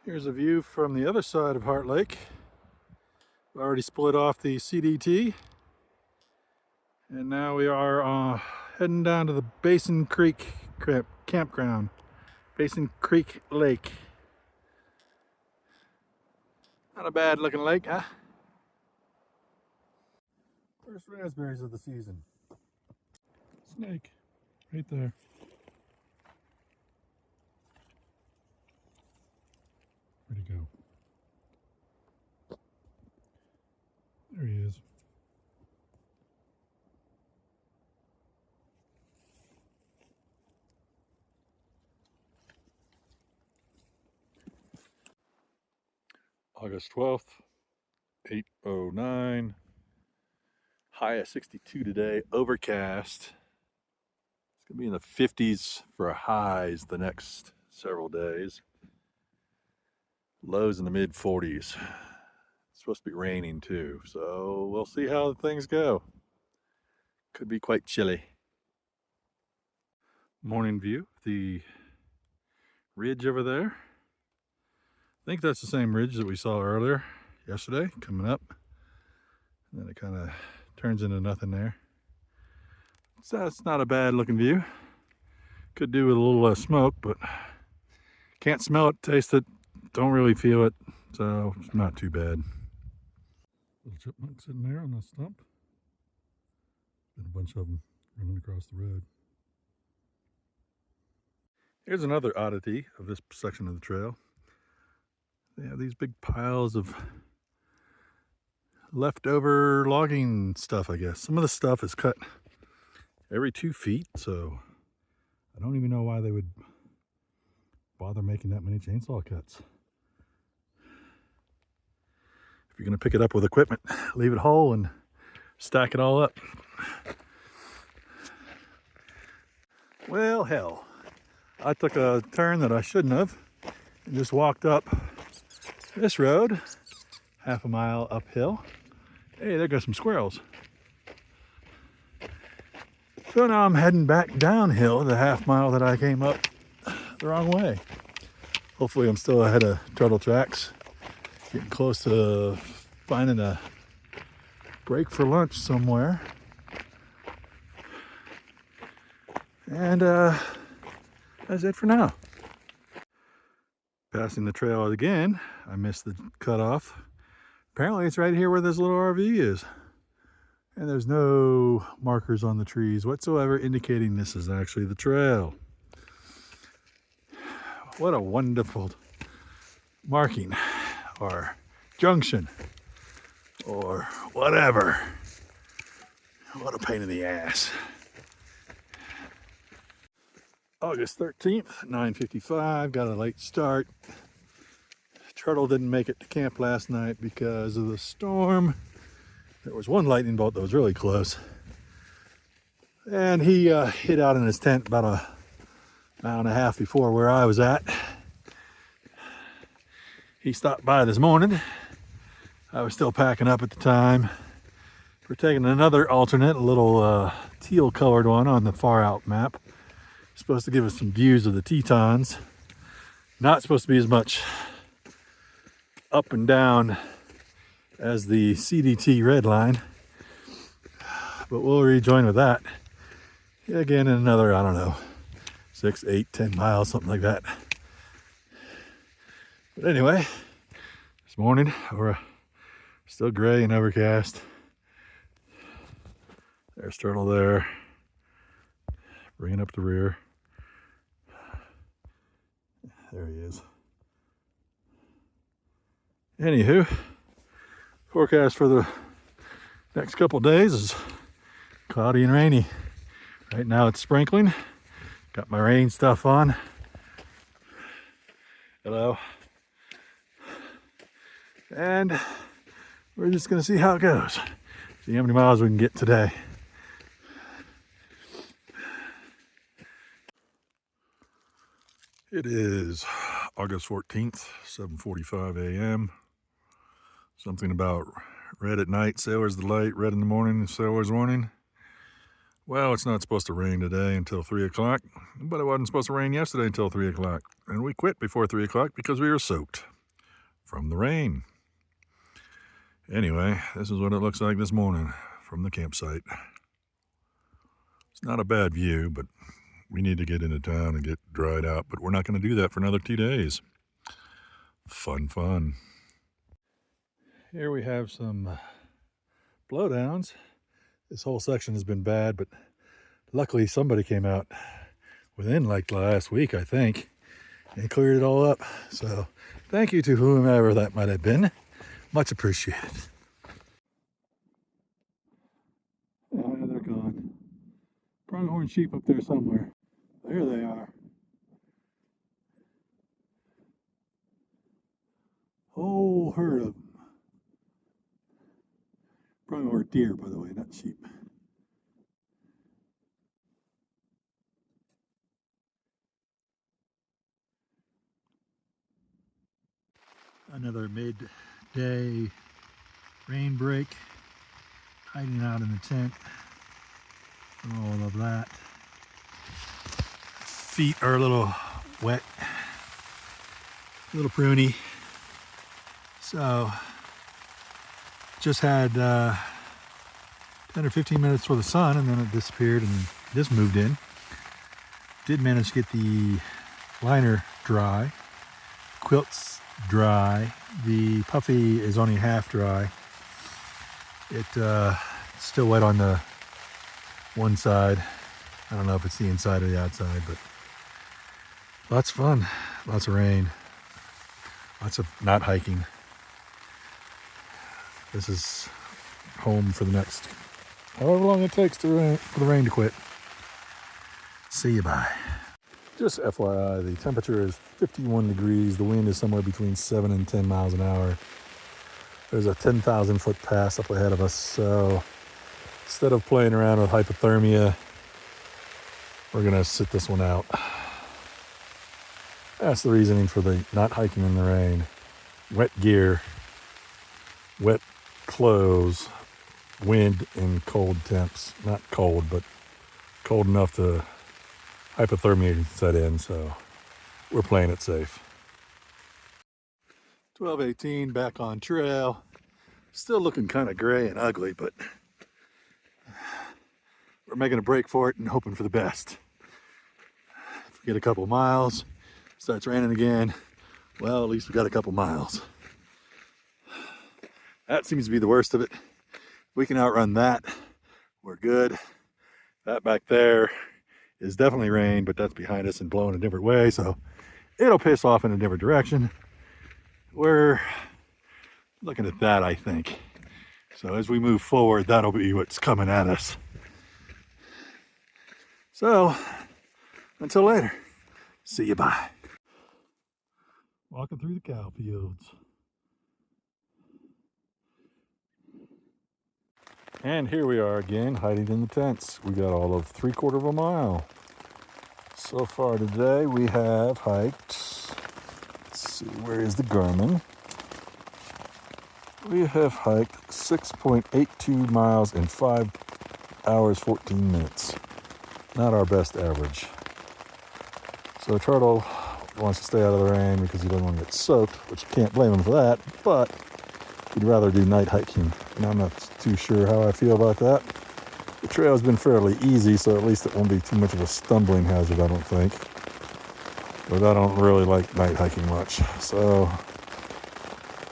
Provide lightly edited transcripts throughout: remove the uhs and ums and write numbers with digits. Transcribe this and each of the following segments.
Here's a view from the other side of Heart Lake. We already split off the CDT, and now we are heading down to the Basin Creek campground. Basin Creek Lake. Not a bad looking lake, huh? First raspberries of the season. Snake, right there. Where'd he go? There he is. August 12th, 8:09. High of 62 today, overcast. It's gonna be in the 50s for highs the next several days. Lows in the mid 40s. It's supposed to be raining too, so we'll see how things go. Could be quite chilly. Morning view, the ridge over there. I think that's the same ridge that we saw earlier yesterday coming up. And then it kind of turns into nothing there. So it's not a bad looking view. Could do with a little less smoke, but can't smell it, taste it, don't really feel it, so it's not too bad. Little chipmunk sitting there on the stump. And a bunch of them running across the road. Here's another oddity of this section of the trail. They have these big piles of leftover logging stuff, I guess. Some of the stuff is cut every 2 feet, so I don't even know why they would bother making that many chainsaw cuts. If you're gonna pick it up with equipment, leave it whole and stack it all up. Well, hell, I took a turn that I shouldn't have and just walked up this road, half a mile uphill. Hey, there goes some squirrels. So now I'm heading back downhill the half mile that I came up the wrong way. Hopefully I'm still ahead of Turtle Tracks. Getting close to finding a break for lunch somewhere. And that's it for now. Passing the trail again, I missed the cutoff. Apparently it's right here where this little RV is. And there's no markers on the trees whatsoever indicating this is actually the trail. What a wonderful marking or junction or whatever. What a pain in the ass. August 13th, 9:55, got a late start. Turtle didn't make it to camp last night because of the storm. There was one lightning bolt that was really close. And he hid out in his tent about an hour and a half before where I was at. He stopped by this morning. I was still packing up at the time. We're taking another alternate, a little teal colored one on the far out map. Supposed to give us some views of the Tetons. Not supposed to be as much up and down as the CDT red line, but we'll rejoin with that again in another, I don't know, 6, 8, 10 miles, something like that. But anyway, this morning we're still gray and overcast. There's Turtle there, bringing up the rear. There he is. Anywho, forecast for the next couple days is cloudy and rainy. Right now it's sprinkling. Got my rain stuff on. Hello. And we're just gonna see how it goes. See how many miles we can get today. It is August 14th, 7:45 a.m. Something about red at night, sailor's delight, red in the morning, sailor's warning. Well, it's not supposed to rain today until 3 o'clock, but it wasn't supposed to rain yesterday until 3 o'clock. And we quit before 3 o'clock because we were soaked. from the rain. Anyway, this is what it looks like this morning from the campsite. It's not a bad view, but we need to get into town and get dried out, but we're not going to do that for another 2 days. Fun. Here we have some blowdowns. This whole section has been bad, but luckily somebody came out within like last week, I think, and cleared it all up. So thank you to whomever that might have been. Much appreciated. Oh, yeah, they're gone. Pronghorn sheep up there somewhere. There they are. Whole herd of them. Pronghorn deer, by the way, not sheep. Another midday rain break. Hiding out in the tent. All of that. Feet are a little wet, a little pruny. So just had 10 or 15 minutes for the sun, and then it disappeared and just moved in. Did manage to get the liner dry, quilts dry. The puffy is only half dry. It's still wet on the one side. I don't know if it's the inside or the outside, but lots of fun, lots of rain, lots of not hiking. This is home for the next however long it takes for the rain to quit. See you, bye. Just FYI, the temperature is 51 degrees. The wind is somewhere between 7 and 10 miles an hour. There's a 10,000 foot pass up ahead of us, so instead of playing around with hypothermia, we're gonna sit this one out. That's the reasoning for the not hiking in the rain. Wet gear, wet clothes, wind and cold temps. Not cold, but cold enough to hypothermia set in, so we're playing it safe. 12:18, back on trail. Still looking kind of gray and ugly, but we're making a break for it and hoping for the best. If we get a couple miles, starts raining again, well, at least we got a couple miles. That seems to be the worst of it. If we can outrun that, we're good. That back there is definitely rain, but that's behind us and blowing a different way, so it'll piss off in a different direction. We're looking at that, I think. So as we move forward, that'll be what's coming at us. So, until later, see you, bye. Walking through the cow fields. And here we are again, hiding in the tents. We got all of 3/4 of a mile. So far today, we have hiked, let's see, where is the Garmin? We have hiked 6.82 miles in 5 hours, 14 minutes. Not our best average. So Turtle wants to stay out of the rain because he doesn't want to get soaked, which you can't blame him for that, but he'd rather do night hiking, and I'm not too sure how I feel about that. The trail has been fairly easy, so at least it won't be too much of a stumbling hazard, I don't think. But I don't really like night hiking much, so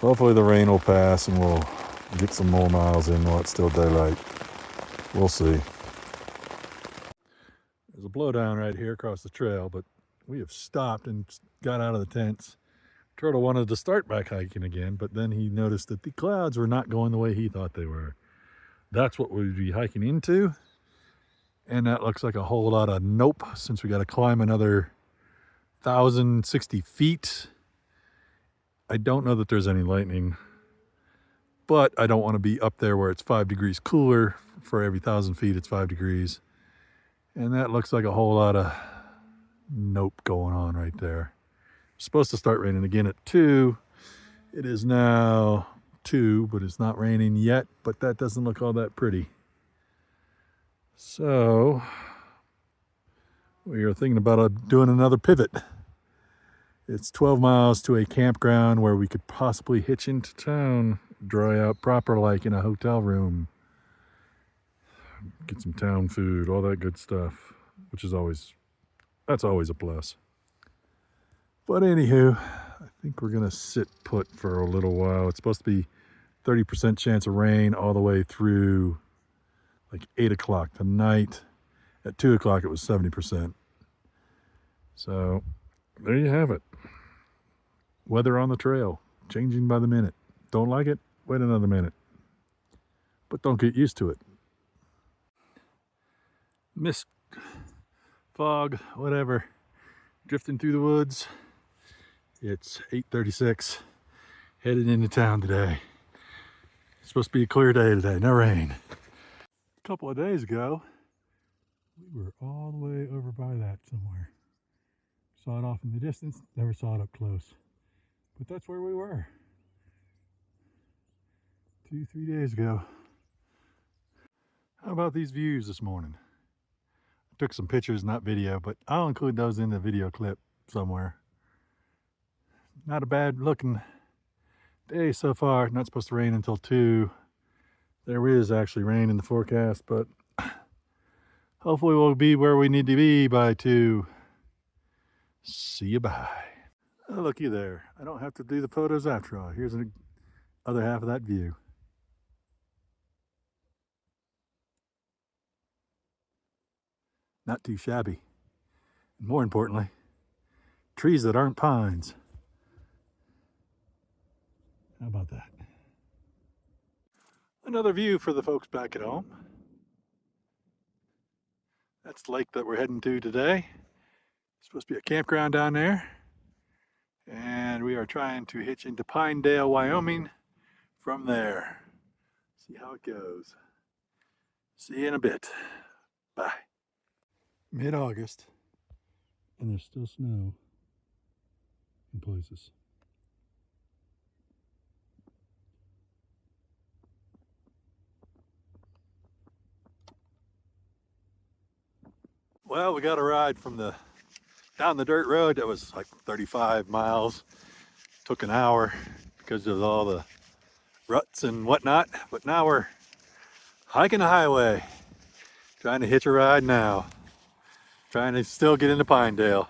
hopefully the rain will pass and we'll get some more miles in while it's still daylight. We'll see. There's a blowdown right here across the trail, but we have stopped and got out of the tents. Turtle wanted to start back hiking again, but then he noticed that the clouds were not going the way he thought they were. That's what we'd be hiking into. And that looks like a whole lot of nope, since we got to climb another 1,060 feet. I don't know that there's any lightning, but I don't want to be up there where it's 5 degrees cooler. For every 1,000 feet, it's 5 degrees. And that looks like a whole lot of nope going on right there. It's supposed to start raining again at 2. It is now 2, but it's not raining yet, but that doesn't look all that pretty. So we are thinking about doing another pivot. It's 12 miles to a campground where we could possibly hitch into town, dry out proper like in a hotel room, get some town food, all that good stuff, which is that's always a plus. But anywho, I think we're gonna sit put for a little while. It's supposed to be 30% chance of rain all the way through like 8 o'clock tonight. At 2 o'clock it was 70%. So there you have it. Weather on the trail, changing by the minute. Don't like it? Wait another minute. But don't get used to it. Mist, fog, whatever, drifting through the woods. It's 8:36, headed into town today. It's supposed to be a clear day today, no rain. A couple of days ago, we were all the way over by that somewhere. Saw it off in the distance, never saw it up close. But that's where we were 2-3 days ago. How about these views this morning? I took some pictures, not video, but I'll include those in the video clip somewhere. Not a bad looking day so far. Not supposed to rain until 2. There is actually rain in the forecast, but hopefully we'll be where we need to be by 2. See you, bye. Oh, looky there. I don't have to do the photos after all. Here's the other half of that view. Not too shabby. More importantly, trees that aren't pines. How about that? Another view for the folks back at home. That's the lake that we're heading to today. It's supposed to be a campground down there. And we are trying to hitch into Pinedale, Wyoming from there. See how it goes. See you in a bit. Bye. Mid-August, and there's still snow in places. Well, we got a ride from down the dirt road that was like 35 miles. Took an hour because of all the ruts and whatnot, but now we're hiking the highway. Trying to hitch a ride now. Trying to still get into Pinedale.